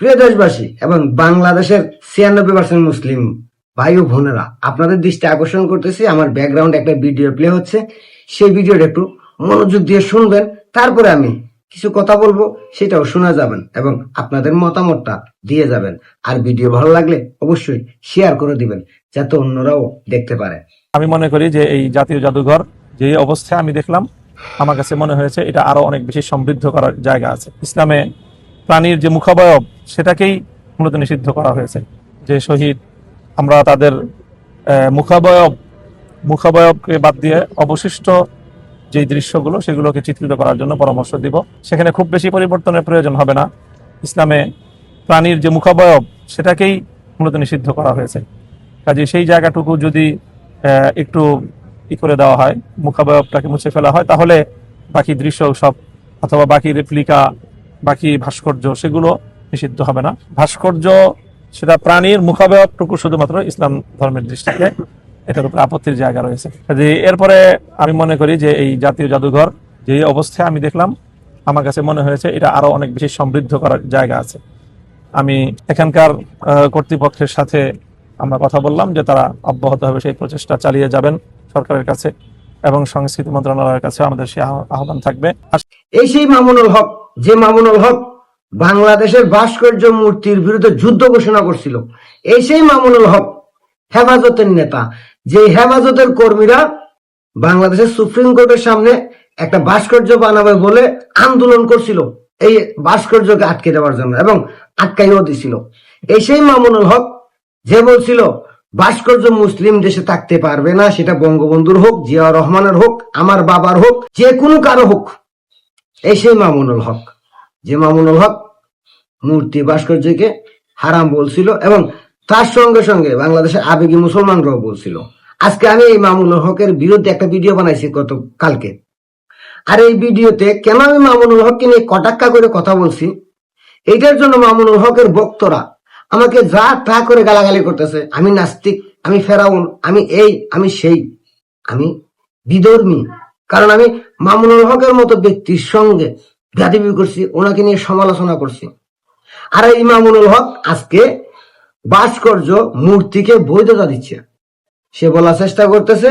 প্রিয় দেশবাসী এবং বাংলাদেশের 96% মুসলিম ভাই ও বোনেরা, আপনাদের দৃষ্টি আকর্ষণ করতেছি। আমার ব্যাকগ্রাউন্ড একটা ভিডিও প্লে হচ্ছে, সেই ভিডিওটা একটু মনোযোগ দিয়ে শুনবেন, তারপরে আমি কিছু কথা বলবো, সেটাও শোনা যাবেন এবং আপনাদের মতামতটা দিয়ে যাবেন। আর ভিডিও ভালো লাগলে অবশ্যই শেয়ার করে দিবেন, যাতে অন্যরাও দেখতে পারে। আমি মনে করি যে এই জাতীয় জাদুঘর যে অবস্থায় আমি দেখলাম, আমার কাছে মনে হয়েছে এটা আরো অনেক বেশি সমৃদ্ধ করার জায়গা আছে। ইসলামে প্রাণীর যে মুখাবয়ব সেটাকেই মূলত নিষিদ্ধ করা হয়েছে। যে শহীদ, আমরা তাদের মুখাবয়বকে বাদ দিয়ে অবশিষ্ট যে দৃশ্যগুলো সেগুলোকে চিত্রিত করার জন্য পরামর্শ দিব। সেখানে খুব বেশি পরিবর্তনের প্রয়োজন হবে না। ইসলামে প্রাণীর যে মুখাবয়ব সেটাকেই মূলত নিষিদ্ধ করা হয়েছে। কাজে সেই জায়গাটুকু যদি একটু করে দেওয়া হয়, মুখাবয়বটাকে মুছে ফেলা হয়, তাহলে বাকি দৃশ্য সব অথবা বাকি রেপ্লিকা, বাকি ভাস্কর্য সেগুলো নিষিদ্ধ হবে না। ভাস্কর্য সেটা প্রাণীর মুখাবয়বটুকু শুধুমাত্র ইসলাম ধর্মের দৃষ্টিতে এটার উপরে আপত্তির জায়গা রয়েছে। যে এরপরে আমি মনে করি যে এই জাতীয় জাদুঘর যে অবস্থায় আমি দেখলাম, আমার কাছে মনে হয়েছে এটা আরো অনেক বেশি সমৃদ্ধ করার জায়গা আছে। আমি এখানকার কর্তৃপক্ষের সাথে আমরা কথা বললাম যে তারা অব্যাহতভাবে সেই প্রচেষ্টা চালিয়ে যাবেন সরকারের কাছে, এবং সংস্কৃতি মন্ত্রণালয়ের কাছে আমাদের সেই আহ্বান থাকবে। এই সেই মামুনুল হক, যে মামুনুল হক বাংলাদেশের ভাস্কর্য মূর্তির বিরুদ্ধে যুদ্ধ ঘোষণা করছিল। এই সেই মামুনুল হক হেফাজতের নেতা, যে হেফাজতের কর্মীরা বাংলাদেশের সুপ্রিম কোর্টের সামনে একটা ভাস্কর্য বানাবে বলে আন্দোলন করছিল এই ভাস্কর্যকে আটকে দেওয়ার জন্য, এবং আটকাইও দিছিল। এই সেই মামুনুল হক যে বলছিল ভাস্কর্য মুসলিম দেশে থাকতে পারবে না, সেটা বঙ্গবন্ধুর হোক, জিয়াউর রহমানের হোক, আমার বাবার হোক, যে কোনো কারো হোক। এই সেই মামুনুল হক, যে মামুনুল হক মূর্তি ভাস্কর্যকে হারাম বলছিল, এবং তার সঙ্গে সঙ্গে বাংলাদেশের আবেগী মুসলমানরাও বলছিল। আজকে আমি এই মামুনুল হকের বিরুদ্ধে একটা ভিডিও বানাইছি গত কালকে। আর এই ভিডিওতে কেন আমি মামুনুল হককে নিয়ে কটাক্কা করে কথা বলছি, এইটার জন্য মামুনুল হকের বক্তরা আমাকে যা তা করে গালাগালি করতেছে। আমি নাস্তিক, আমি ফেরাউন, আমি এই, আমি সেই, আমি বিধর্মী। কারণ আমি মামুনুল হকের মতো ব্যক্তির সঙ্গে বেয়াদবি করছি, ওনাকে নিয়ে সমালোচনা করছি। আর এই মামুনুল হক আজকে ভাস্কর্য মূর্তিকে বৈধতা দিচ্ছে। সে বলার চেষ্টা করতেছে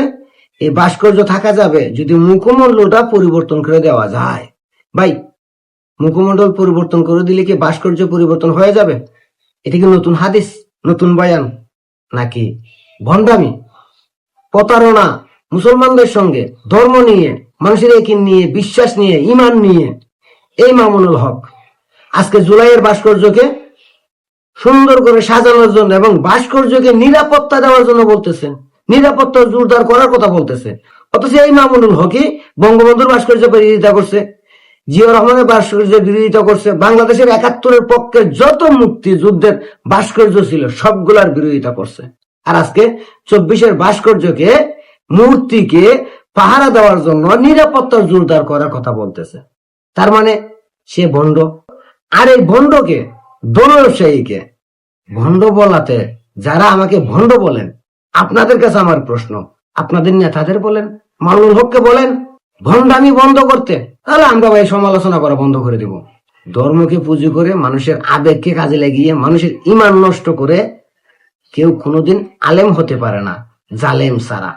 এই ভাস্কর্য থাকা যাবে যদি মুখমণ্ডলটা পরিবর্তন করে দেওয়া যায়। ভাই, মুখমণ্ডল পরিবর্তন করে দিলে কি ভাস্কর্য পরিবর্তন হয়ে যাবে? এটা কি নতুন হাদিস, নতুন বয়ান, নাকি ভণ্ডামি, প্রতারণা মুসলমানদের সঙ্গে, ধর্ম নিয়ে, মানুষের একই নিয়ে, বিশ্বাস নিয়ে, ইমান নিয়ে? এই মামুনুল হক আজকে জুলাইয়ের ভাস্কর্যকে সুন্দর করে সাজানোর জন্য এবং ভাস্কর্যকে নিরাপত্তা দেওয়ার জন্য বলতেছেন, নিরাপত্তা জোরদার করার কথা বলতেছে। অথচ এই মামুনুল হকই বঙ্গবন্ধুর ভাস্কর্য বিরোধিতা করছে, জিয়াউর রহমানের ভাস্কর্য বিরোধিতা করছে, বাংলাদেশের ৭১-এর পক্ষে যত মুক্তিযুদ্ধের ভাস্কর্য ছিল সবগুলার বিরোধিতা করছে। আর আজকে ২৪-এর ভাস্কর্যকে, মূর্তিকে পাহারা দেওয়ার জন্য নিরাপত্তা জোরদার করার কথা বলতেছে। তার মানে সে ভণ্ড। আর এই ভণ্ডকে, দোল ব্যবসায়ীকে ভণ্ড বলাতে যারা আমাকে ভণ্ড বলেন, আপনাদের কাছে আমার প্রশ্ন, আপনাদের নেতাদের বলেন, মামুনুল হককে বলেন ভণ্ডামি বন্ধ করতে, তাহলে আমরা ভাই সমালোচনা করা বন্ধ করে দেব। ধর্মকে পুঁজি করে, মানুষের আবেগকে কাজে লাগিয়ে, মানুষের ইমান নষ্ট করে কেউ কোনোদিন আলেম হতে পারে না, জালেম ছাড়া।